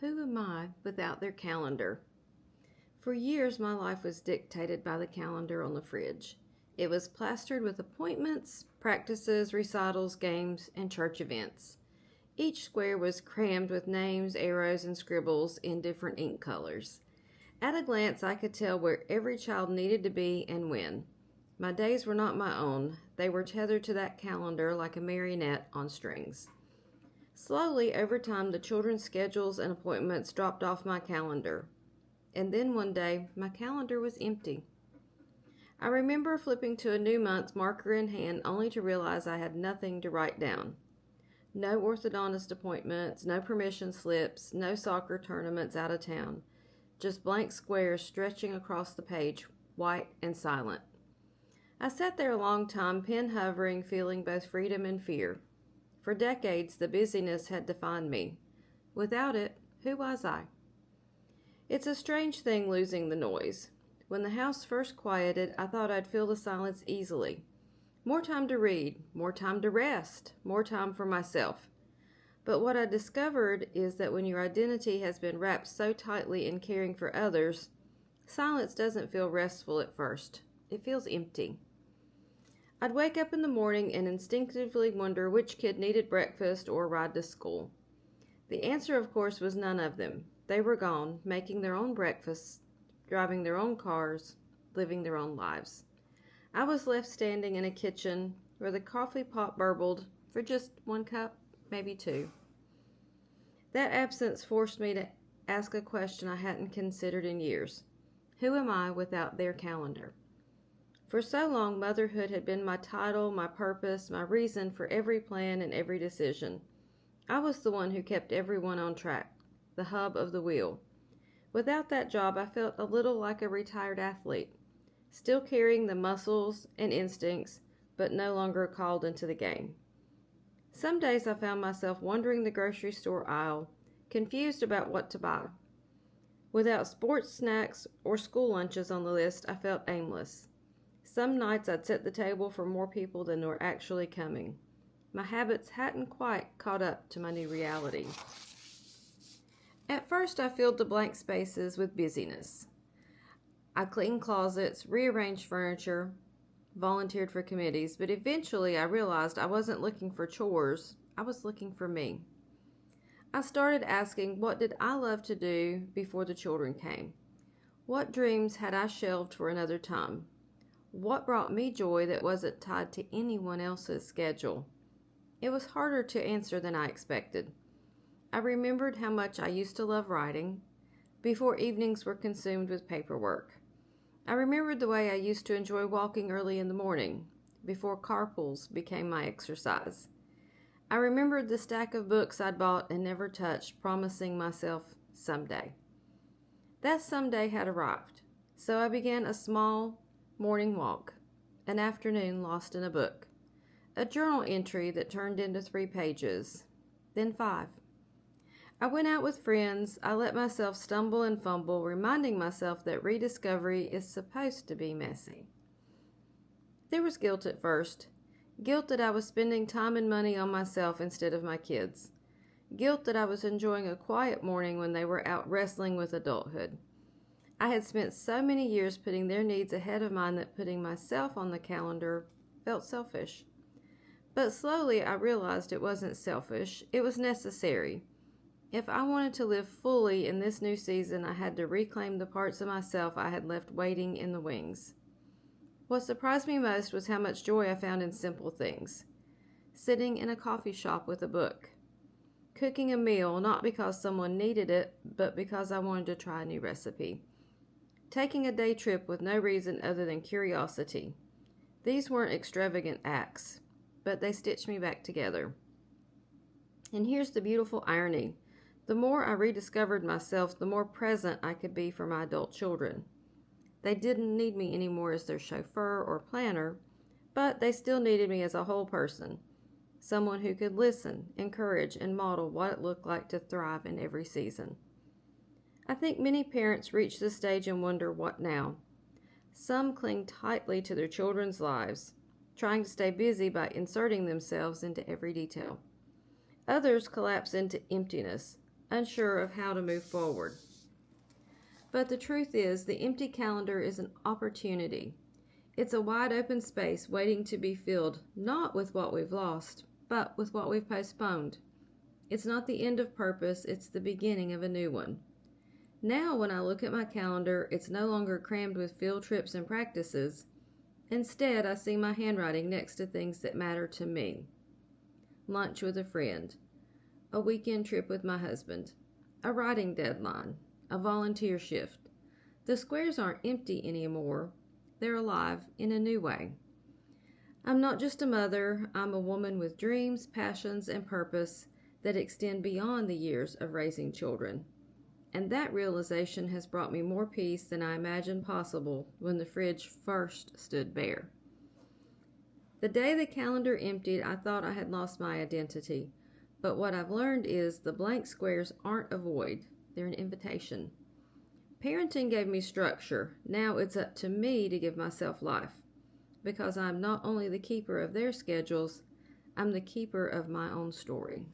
Who am I without their calendar? For years, my life was dictated by the calendar on the fridge. It was plastered with appointments, practices, recitals, games, and church events. Each square was crammed with names, arrows, and scribbles in different ink colors. At a glance, I could tell where every child needed to be and when. My days were not my own. They were tethered to that calendar like a marionette on strings. Slowly, over time, the children's schedules and appointments dropped off my calendar. And then one day, my calendar was empty. I remember flipping to a new month, marker in hand, only to realize I had nothing to write down. No orthodontist appointments, no permission slips, no soccer tournaments out of town. Just blank squares stretching across the page, white and silent. I sat there a long time, pen hovering, feeling both freedom and fear. For decades, the busyness had defined me. Without it, who was I? It's a strange thing losing the noise. When the house first quieted, I thought I'd fill the silence easily. More time to read, more time to rest, more time for myself. But what I discovered is that when your identity has been wrapped so tightly in caring for others, silence doesn't feel restful at first. It feels empty. I'd wake up in the morning and instinctively wonder which kid needed breakfast or a ride to school. The answer, of course, was none of them. They were gone, making their own breakfasts, driving their own cars, living their own lives. I was left standing in a kitchen where the coffee pot burbled for just one cup, maybe two. That absence forced me to ask a question I hadn't considered in years. Who am I without their calendar? For so long, motherhood had been my title, my purpose, my reason for every plan and every decision. I was the one who kept everyone on track, the hub of the wheel. Without that job, I felt a little like a retired athlete, still carrying the muscles and instincts, but no longer called into the game. Some days I found myself wandering the grocery store aisle, confused about what to buy. Without sports snacks or school lunches on the list, I felt aimless. Some nights I'd set the table for more people than were actually coming. My habits hadn't quite caught up to my new reality. At first, I filled the blank spaces with busyness. I cleaned closets, rearranged furniture, volunteered for committees, but eventually I realized I wasn't looking for chores, I was looking for me. I started asking, what did I love to do before the children came? What dreams had I shelved for another time? What brought me joy that wasn't tied to anyone else's schedule? It was harder to answer than I expected. I remembered how much I used to love writing before evenings were consumed with paperwork. I remembered the way I used to enjoy walking early in the morning before carpools became my exercise. I remembered the stack of books I'd bought and never touched, promising myself someday. That someday had arrived, so I began a small morning walk, an afternoon lost in a book, a journal entry that turned into 3 pages, then 5. I went out with friends. I let myself stumble and fumble, reminding myself that rediscovery is supposed to be messy. There was guilt at first. Guilt that I was spending time and money on myself instead of my kids. Guilt that I was enjoying a quiet morning when they were out wrestling with adulthood. I had spent so many years putting their needs ahead of mine that putting myself on the calendar felt selfish. But slowly I realized it wasn't selfish, it was necessary. If I wanted to live fully in this new season, I had to reclaim the parts of myself I had left waiting in the wings. What surprised me most was how much joy I found in simple things. Sitting in a coffee shop with a book. Cooking a meal, not because someone needed it, but because I wanted to try a new recipe. Taking a day trip with no reason other than curiosity. These weren't extravagant acts, but they stitched me back together. And here's the beautiful irony. The more I rediscovered myself, the more present I could be for my adult children. They didn't need me anymore as their chauffeur or planner, but they still needed me as a whole person, someone who could listen, encourage, and model what it looked like to thrive in every season. I think many parents reach this stage and wonder, what now? Some cling tightly to their children's lives, trying to stay busy by inserting themselves into every detail. Others collapse into emptiness, unsure of how to move forward. But the truth is, the empty calendar is an opportunity. It's a wide open space waiting to be filled, not with what we've lost, but with what we've postponed. It's not the end of purpose, it's the beginning of a new one. Now, when I look at my calendar, it's no longer crammed with field trips and practices. Instead, I see my handwriting next to things that matter to me. Lunch with a friend, a weekend trip with my husband, a writing deadline, a volunteer shift. The squares aren't empty anymore. They're alive in a new way. I'm not just a mother, I'm a woman with dreams, passions, and purpose that extend beyond the years of raising children. And that realization has brought me more peace than I imagined possible when the fridge first stood bare. The day the calendar emptied, I thought I had lost my identity. But what I've learned is the blank squares aren't a void, they're an invitation. Parenting gave me structure. Now it's up to me to give myself life. Because I'm not only the keeper of their schedules, I'm the keeper of my own story.